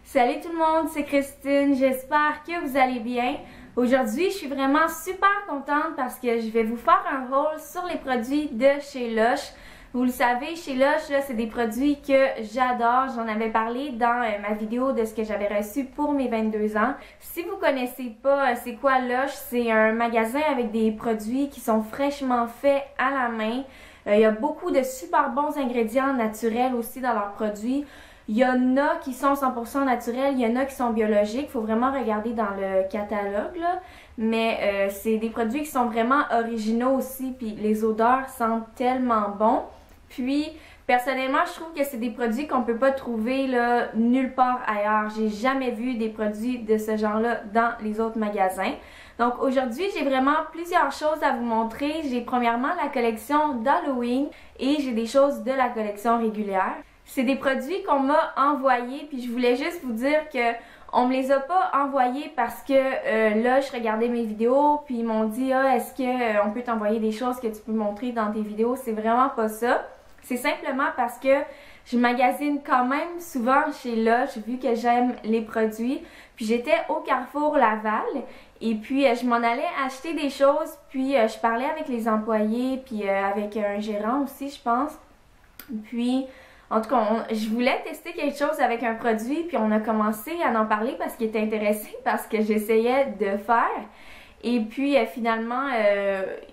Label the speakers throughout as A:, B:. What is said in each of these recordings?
A: Salut tout le monde, c'est Christine, j'espère que vous allez bien. Aujourd'hui, je suis vraiment super contente parce que je vais vous faire un haul sur les produits de chez Lush. Vous le savez, chez Lush, c'est des produits que j'adore. J'en avais parlé dans ma vidéo de ce que j'avais reçu pour mes 22 ans. Si vous connaissez pas c'est quoi Lush, c'est un magasin avec des produits qui sont fraîchement faits à la main. Il y a beaucoup de super bons ingrédients naturels aussi dans leurs produits. Il y en a qui sont 100% naturels, il y en a qui sont biologiques. Il faut vraiment regarder dans le catalogue, là. Mais c'est des produits qui sont vraiment originaux aussi, puis les odeurs sentent tellement bon. Puis, personnellement, je trouve que c'est des produits qu'on peut pas trouver là, nulle part ailleurs. J'ai jamais vu des produits de ce genre-là dans les autres magasins. Donc aujourd'hui, j'ai vraiment plusieurs choses à vous montrer. J'ai premièrement la collection d'Halloween et j'ai des choses de la collection régulière. C'est des produits qu'on m'a envoyés, puis je voulais juste vous dire que on me les a pas envoyés parce que là, je regardais mes vidéos, puis ils m'ont dit « Ah, est-ce qu'on peut t'envoyer des choses que tu peux montrer dans tes vidéos? » C'est vraiment pas ça. C'est simplement parce que je magasine quand même souvent chez Lush, vu que j'aime les produits. Puis j'étais au Carrefour Laval, et puis je m'en allais acheter des choses, puis je parlais avec les employés, puis avec un gérant aussi, je pense. Puis... en tout cas, je voulais tester quelque chose avec un produit, puis on a commencé à en parler parce qu'il était intéressé parce que j'essayais de faire. Et puis finalement,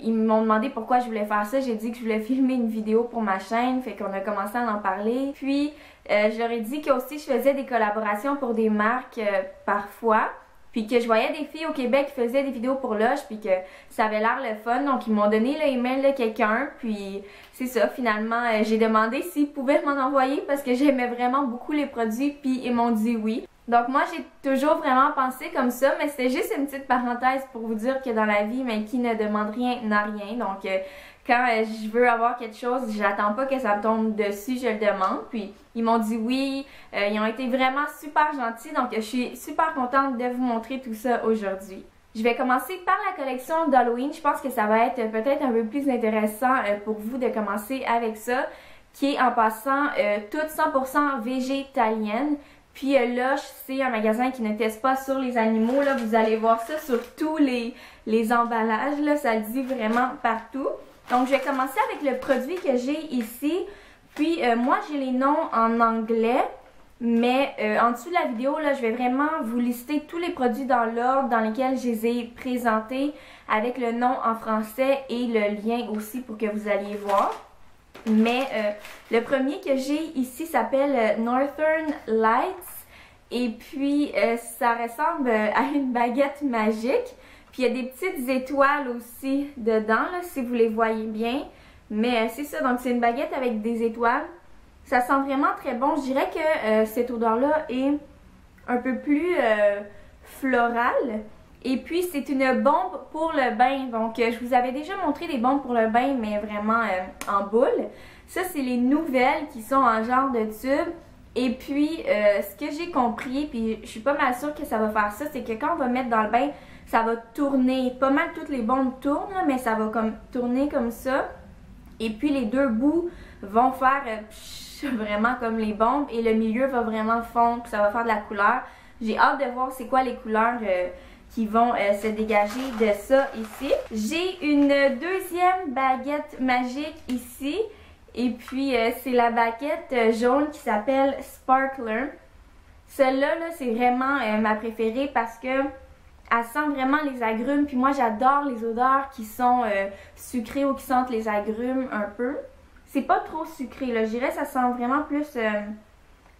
A: ils m'ont demandé pourquoi je voulais faire ça. J'ai dit que je voulais filmer une vidéo pour ma chaîne, fait qu'on a commencé à en parler. Puis je leur ai dit que aussi je faisais des collaborations pour des marques parfois. Puis que je voyais des filles au Québec qui faisaient des vidéos pour Lush, puis que ça avait l'air le fun. Donc ils m'ont donné l'email de quelqu'un, puis c'est ça, finalement, j'ai demandé s'ils pouvaient m'en envoyer parce que j'aimais vraiment beaucoup les produits, puis ils m'ont dit oui. Donc moi, j'ai toujours vraiment pensé comme ça, mais c'était juste une petite parenthèse pour vous dire que dans la vie, mais qui ne demande rien n'a rien. Donc quand je veux avoir quelque chose, j'attends pas que ça me tombe dessus, je le demande. Puis ils m'ont dit oui, ils ont été vraiment super gentils, donc je suis super contente de vous montrer tout ça aujourd'hui. Je vais commencer par la collection d'Halloween. Je pense que ça va être peut-être un peu plus intéressant pour vous de commencer avec ça, qui est en passant toute 100% végétalienne. Puis Lush, c'est un magasin qui ne teste pas sur les animaux. Là, vous allez voir ça sur tous les emballages. Là, ça le dit vraiment partout. Donc, je vais commencer avec le produit que j'ai ici. Puis, moi, j'ai les noms en anglais. Mais en dessous de la vidéo, là, je vais vraiment vous lister tous les produits dans l'ordre dans lesquels je les ai présentés avec le nom en français et le lien aussi pour que vous alliez voir. Mais le premier que j'ai ici s'appelle Northern Lights et puis ça ressemble à une baguette magique. Puis il y a des petites étoiles aussi dedans, là, si vous les voyez bien. Mais c'est ça, donc c'est une baguette avec des étoiles. Ça sent vraiment très bon. Je dirais que cette odeur-là est un peu plus florale. Et puis, c'est une bombe pour le bain. Donc, je vous avais déjà montré des bombes pour le bain, mais vraiment en boule. Ça, c'est les nouvelles qui sont en genre de tube. Et puis, ce que j'ai compris, puis je suis pas mal sûre que ça va faire ça, c'est que quand on va mettre dans le bain, ça va tourner. Pas mal toutes les bombes tournent, là, mais ça va comme tourner comme ça. Et puis, les deux bouts vont faire vraiment comme les bombes. Et le milieu va vraiment fondre, puis ça va faire de la couleur. J'ai hâte de voir c'est quoi les couleurs qui vont se dégager de ça ici. J'ai une deuxième baguette magique ici. Et puis, c'est la baguette jaune qui s'appelle Sparkler. Celle-là, -là, c'est vraiment ma préférée parce que elle sent vraiment les agrumes. Puis moi, j'adore les odeurs qui sont sucrées ou qui sentent les agrumes un peu. C'est pas trop sucré, là. Je dirais que ça sent vraiment plus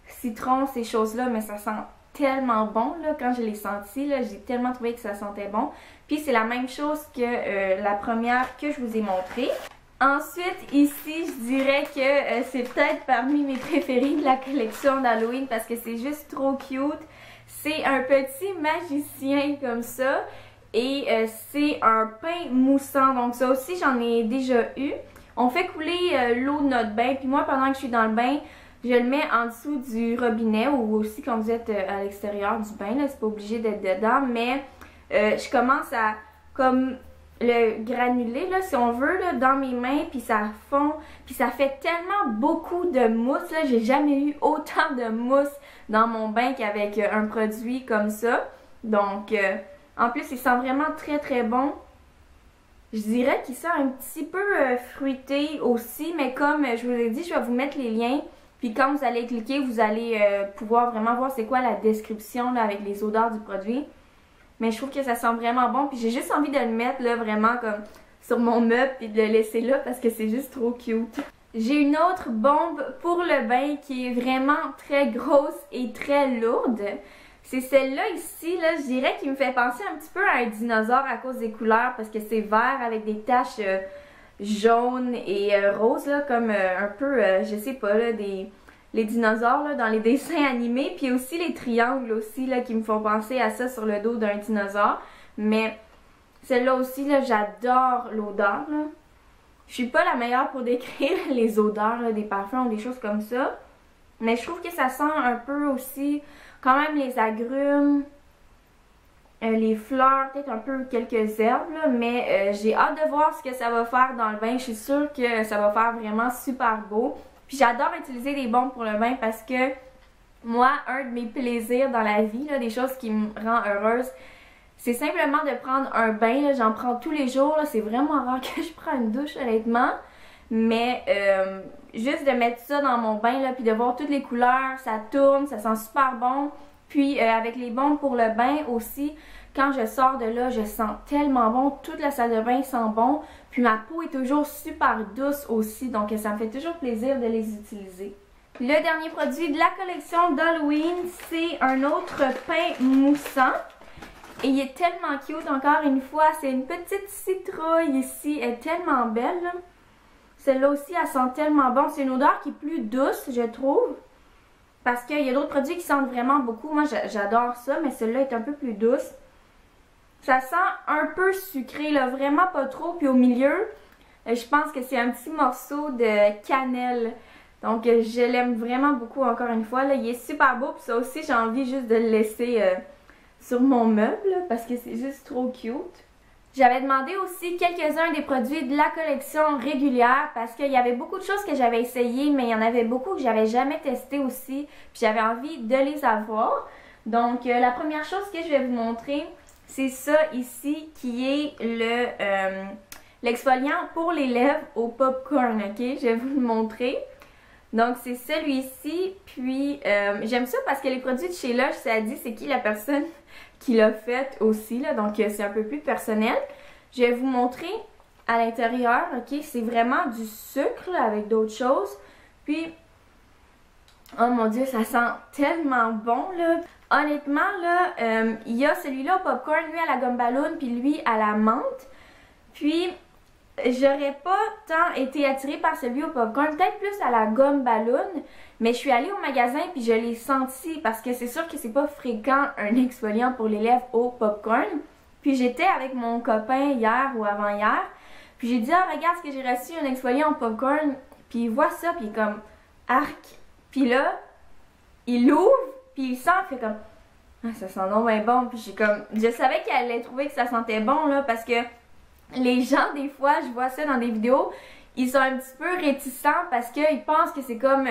A: citron, ces choses-là, mais ça sent tellement bon, là. Quand je l'ai senti, là, j'ai tellement trouvé que ça sentait bon. Puis c'est la même chose que la première que je vous ai montrée. Ensuite, ici, je dirais que c'est peut-être parmi mes préférés de la collection d'Halloween parce que c'est juste trop cute. C'est un petit magicien comme ça et c'est un pain moussant. Donc ça aussi, j'en ai déjà eu. On fait couler l'eau de notre bain, puis moi, pendant que je suis dans le bain, je le mets en dessous du robinet ou aussi quand vous êtes à l'extérieur du bain, là, c'est pas obligé d'être dedans, mais je commence à comme le granulé, là, si on veut, là, dans mes mains, puis ça fond, puis ça fait tellement beaucoup de mousse, là, j'ai jamais eu autant de mousse dans mon bain qu'avec un produit comme ça. Donc, en plus, il sent vraiment très très bon. Je dirais qu'il sent un petit peu fruité aussi, mais comme je vous l'ai dit, je vais vous mettre les liens. Puis quand vous allez cliquer, vous allez pouvoir vraiment voir c'est quoi la description là, avec les odeurs du produit. Mais je trouve que ça sent vraiment bon. Puis j'ai juste envie de le mettre là vraiment comme sur mon meuble puis de le laisser là parce que c'est juste trop cute. J'ai une autre bombe pour le bain qui est vraiment très grosse et très lourde. C'est celle-là ici, là, je dirais qu'il me fait penser un petit peu à un dinosaure à cause des couleurs parce que c'est vert avec des taches jaunes et roses, là, comme un peu, je sais pas, là, les dinosaures là, dans les dessins animés. Puis aussi les triangles aussi, là, qui me font penser à ça sur le dos d'un dinosaure. Mais celle-là aussi, là, j'adore l'odeur, là. Je suis pas la meilleure pour décrire les odeurs, là, des parfums ou des choses comme ça. Mais je trouve que ça sent un peu aussi, quand même, les agrumes, les fleurs, peut-être un peu quelques herbes, là, mais j'ai hâte de voir ce que ça va faire dans le bain. Je suis sûre que ça va faire vraiment super beau. Puis j'adore utiliser des bombes pour le bain parce que moi, un de mes plaisirs dans la vie, là, des choses qui me rend heureuse, c'est simplement de prendre un bain. J'en prends tous les jours. C'est vraiment rare que je prenne une douche, honnêtement. Mais juste de mettre ça dans mon bain, là, puis de voir toutes les couleurs, ça tourne, ça sent super bon. Puis avec les bombes pour le bain aussi, quand je sors de là, je sens tellement bon. Toute la salle de bain sent bon. Puis ma peau est toujours super douce aussi, donc ça me fait toujours plaisir de les utiliser. Le dernier produit de la collection d'Halloween, c'est un autre pain moussant. Et il est tellement cute, encore une fois. C'est une petite citrouille ici. Elle est tellement belle, là. Celle-là aussi, elle sent tellement bon. C'est une odeur qui est plus douce, je trouve. Parce qu'il y a d'autres produits qui sentent vraiment beaucoup. Moi, j'adore ça, mais celle-là est un peu plus douce. Ça sent un peu sucré, là, vraiment pas trop. Puis au milieu, je pense que c'est un petit morceau de cannelle. Donc, je l'aime vraiment beaucoup, encore une fois. Là. Il est super beau. Puis ça aussi, j'ai envie juste de le laisser sur mon meuble, là, parce que c'est juste trop cute. J'avais demandé aussi quelques-uns des produits de la collection régulière parce qu'il y avait beaucoup de choses que j'avais essayées, mais il y en avait beaucoup que j'avais jamais testé aussi. Puis j'avais envie de les avoir. Donc, la première chose que je vais vous montrer, c'est ça ici qui est l'exfoliant pour les lèvres au popcorn, ok? Je vais vous le montrer. Donc, c'est celui-ci. Puis, j'aime ça parce que les produits de chez Lush, ça dit c'est qui la personne qui l'a fait aussi, là. Donc, c'est un peu plus personnel. Je vais vous montrer à l'intérieur, ok? C'est vraiment du sucre, là, avec d'autres choses. Puis, oh mon Dieu, ça sent tellement bon, là. Honnêtement, là, il y a celui-là au popcorn, lui à la gomme ballon, puis lui à la menthe. Puis, j'aurais pas tant été attirée par celui au popcorn, peut-être plus à la gomme ballon, mais je suis allée au magasin puis je l'ai senti parce que c'est sûr que c'est pas fréquent un exfoliant pour les lèvres au popcorn. Puis j'étais avec mon copain hier ou avant-hier, puis j'ai dit « Ah, regarde ce que j'ai reçu, un exfoliant au popcorn », puis il voit ça, puis il est comme « Arc ». Puis là, il l'ouvre, puis il sent, il fait comme « Ah, ça sent donc bien bon », puis j'ai comme, je savais qu'elle allait trouver que ça sentait bon, là, parce que les gens, des fois, je vois ça dans des vidéos, ils sont un petit peu réticents parce qu'ils pensent que c'est comme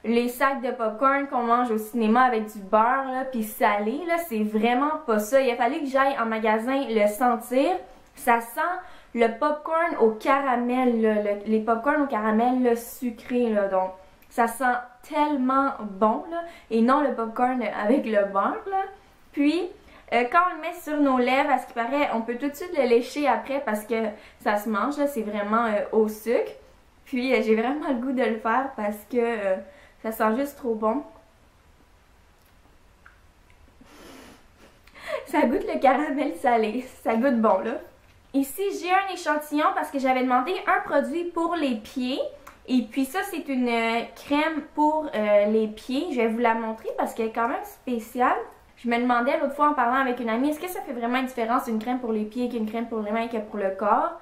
A: les sacs de popcorn qu'on mange au cinéma avec du beurre, là, puis salé, là, c'est vraiment pas ça. Il a fallu que j'aille en magasin le sentir. Ça sent le popcorn au caramel, là, les popcorn au caramel là, sucré, là, donc ça sent tellement bon, là, et non le popcorn avec le beurre, là. Puis, quand on le met sur nos lèvres, à ce qui paraît, on peut tout de suite le lécher après parce que ça se mange, là, c'est vraiment au sucre. Puis j'ai vraiment le goût de le faire parce que ça sent juste trop bon. Ça goûte le caramel salé, ça goûte bon là. Ici, j'ai un échantillon parce que j'avais demandé un produit pour les pieds. Et puis ça, c'est une crème pour les pieds. Je vais vous la montrer parce qu'elle est quand même spéciale. Je me demandais l'autre fois en parlant avec une amie, est-ce que ça fait vraiment une différence une crème pour les pieds qu'une crème pour les mains que pour le corps?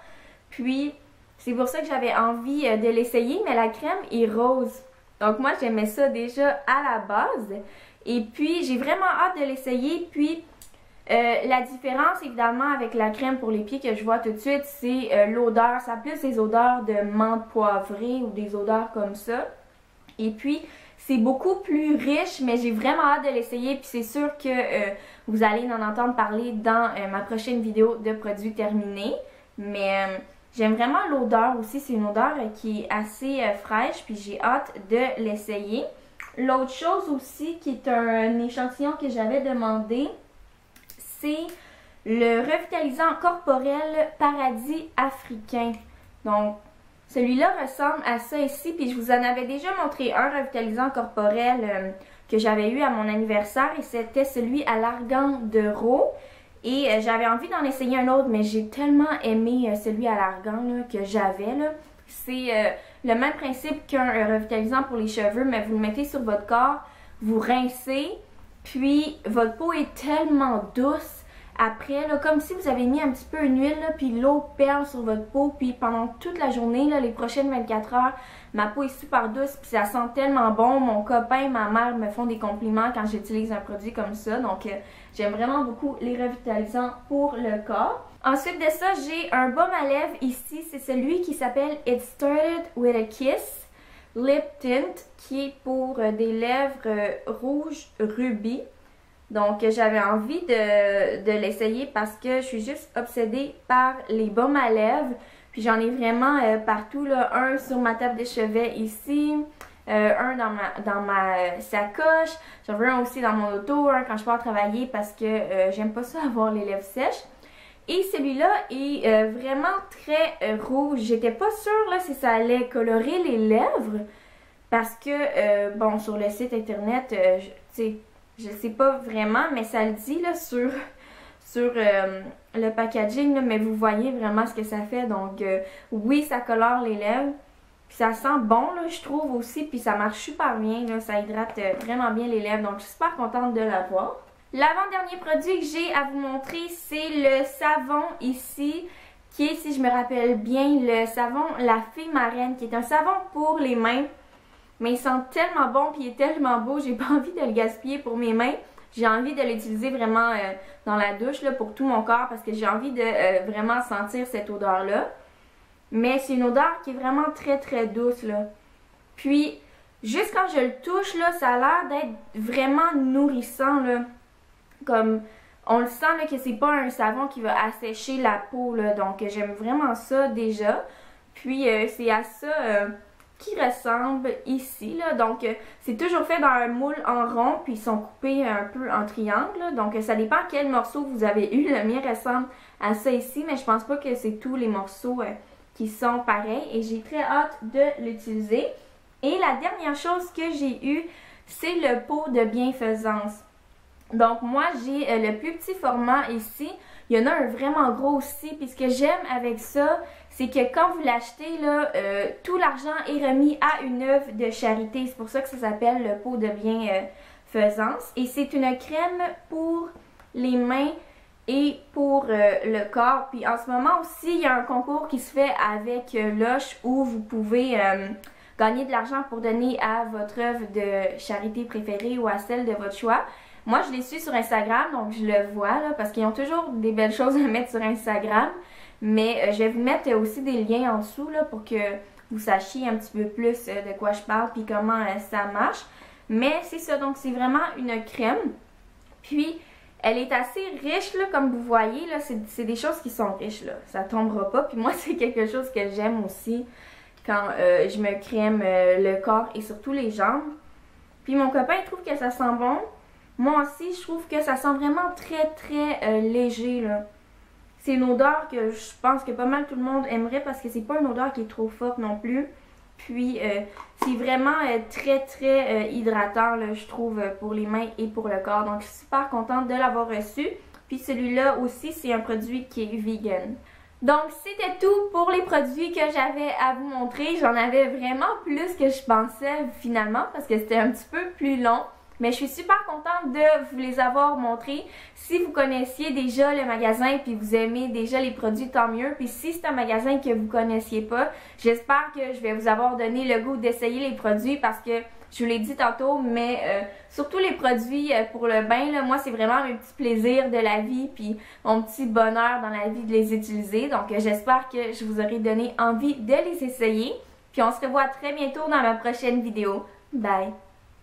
A: Puis, c'est pour ça que j'avais envie de l'essayer, mais la crème est rose. Donc moi, j'aimais ça déjà à la base. Et puis, j'ai vraiment hâte de l'essayer. Puis, La différence évidemment avec la crème pour les pieds que je vois tout de suite, c'est l'odeur. Ça a plus des odeurs de menthe poivrée ou des odeurs comme ça. Et puis c'est beaucoup plus riche, mais j'ai vraiment hâte de l'essayer. Puis c'est sûr que vous allez en entendre parler dans ma prochaine vidéo de produits terminés. Mais j'aime vraiment l'odeur aussi. C'est une odeur qui est assez fraîche. Puis j'ai hâte de l'essayer. L'autre chose aussi qui est un échantillon que j'avais demandé, c'est le revitalisant corporel Paradis africain. Donc, celui-là ressemble à ça ici, puis je vous en avais déjà montré un revitalisant corporel que j'avais eu à mon anniversaire, et c'était celui à l'argan de Rho. Et j'avais envie d'en essayer un autre, mais j'ai tellement aimé celui à l'argan que j'avais. C'est le même principe qu'un revitalisant pour les cheveux, mais vous le mettez sur votre corps, vous rincez, puis votre peau est tellement douce. Après, là, comme si vous avez mis un petit peu une huile, là, puis l'eau perle sur votre peau, puis pendant toute la journée, là, les prochaines 24 heures, ma peau est super douce, puis ça sent tellement bon. Mon copain, ma mère me font des compliments quand j'utilise un produit comme ça, donc j'aime vraiment beaucoup les revitalisants pour le corps. Ensuite de ça, j'ai un baume à lèvres ici, c'est celui qui s'appelle It Started With a Kiss Lip Tint, qui est pour des lèvres rouges rubis. Donc, j'avais envie de l'essayer parce que je suis juste obsédée par les baumes à lèvres. Puis j'en ai vraiment partout, là. Un sur ma table de chevet ici, un dans ma sacoche. J'en veux un aussi dans mon auto, un quand je pars travailler parce que j'aime pas ça avoir les lèvres sèches. Et celui-là est vraiment très rouge. J'étais pas sûre là, si ça allait colorer les lèvres parce que, bon, sur le site internet, tu sais, je sais pas vraiment, mais ça le dit là sur le packaging, là, mais vous voyez vraiment ce que ça fait. Donc oui, ça colore les lèvres. Puis ça sent bon, là, je trouve aussi. Puis ça marche super bien, là, ça hydrate vraiment bien les lèvres. Donc je suis super contente de l'avoir. L'avant-dernier produit que j'ai à vous montrer, c'est le savon ici, qui est, si je me rappelle bien, le savon La Fée Marraine, qui est un savon pour les mains. Mais il sent tellement bon puis il est tellement beau, j'ai pas envie de le gaspiller pour mes mains. J'ai envie de l'utiliser vraiment dans la douche là, pour tout mon corps parce que j'ai envie de vraiment sentir cette odeur-là. Mais c'est une odeur qui est vraiment très très douce là. Puis, juste quand je le touche là, ça a l'air d'être vraiment nourrissant là. Comme, on le sent là que c'est pas un savon qui va assécher la peau là. Donc, j'aime vraiment ça déjà. Puis, c'est à ça... qui ressemble ici là. Donc c'est toujours fait dans un moule en rond puis ils sont coupés un peu en triangle là. Donc ça dépend quel morceau vous avez eu. Le mien ressemble à ça ici, mais je pense pas que c'est tous les morceaux qui sont pareils et j'ai très hâte de l'utiliser. Et la dernière chose que j'ai eue, c'est le pot de bienfaisance. Donc moi j'ai le plus petit format ici. Il y en a un vraiment gros aussi. Puis ce que j'aime avec ça, c'est que quand vous l'achetez, là, tout l'argent est remis à une œuvre de charité. C'est pour ça que ça s'appelle le pot de bienfaisance. Et c'est une crème pour les mains et pour le corps. Puis en ce moment aussi, il y a un concours qui se fait avec Lush où vous pouvez gagner de l'argent pour donner à votre œuvre de charité préférée ou à celle de votre choix. Moi, je les suis sur Instagram, donc je le vois, là, parce qu'ils ont toujours des belles choses à mettre sur Instagram. Mais je vais vous mettre aussi des liens en dessous, là, pour que vous sachiez un petit peu plus de quoi je parle, puis comment ça marche. Mais c'est ça, donc c'est vraiment une crème. Puis, elle est assez riche, là, comme vous voyez, là, c'est des choses qui sont riches, là. Ça tombera pas, puis moi, c'est quelque chose que j'aime aussi quand je me crème le corps et surtout les jambes. Puis mon copain, il trouve que ça sent bon. Moi aussi, je trouve que ça sent vraiment très très léger là. C'est une odeur que je pense que pas mal tout le monde aimerait parce que c'est pas une odeur qui est trop forte non plus. Puis c'est vraiment très très hydratant là, je trouve, pour les mains et pour le corps. Donc je suis super contente de l'avoir reçu. Puis celui-là aussi, c'est un produit qui est vegan. Donc c'était tout pour les produits que j'avais à vous montrer. J'en avais vraiment plus que je pensais finalement parce que c'était un petit peu plus long. Mais je suis super contente de vous les avoir montrés. Si vous connaissiez déjà le magasin puis vous aimez déjà les produits, tant mieux. Puis si c'est un magasin que vous connaissiez pas, j'espère que je vais vous avoir donné le goût d'essayer les produits parce que Je vous l'ai dit tantôt, mais surtout les produits pour le bain, là, moi c'est vraiment mes petits plaisirs de la vie puis mon petit bonheur dans la vie de les utiliser. Donc j'espère que je vous aurai donné envie de les essayer. Puis on se revoit très bientôt dans ma prochaine vidéo. Bye!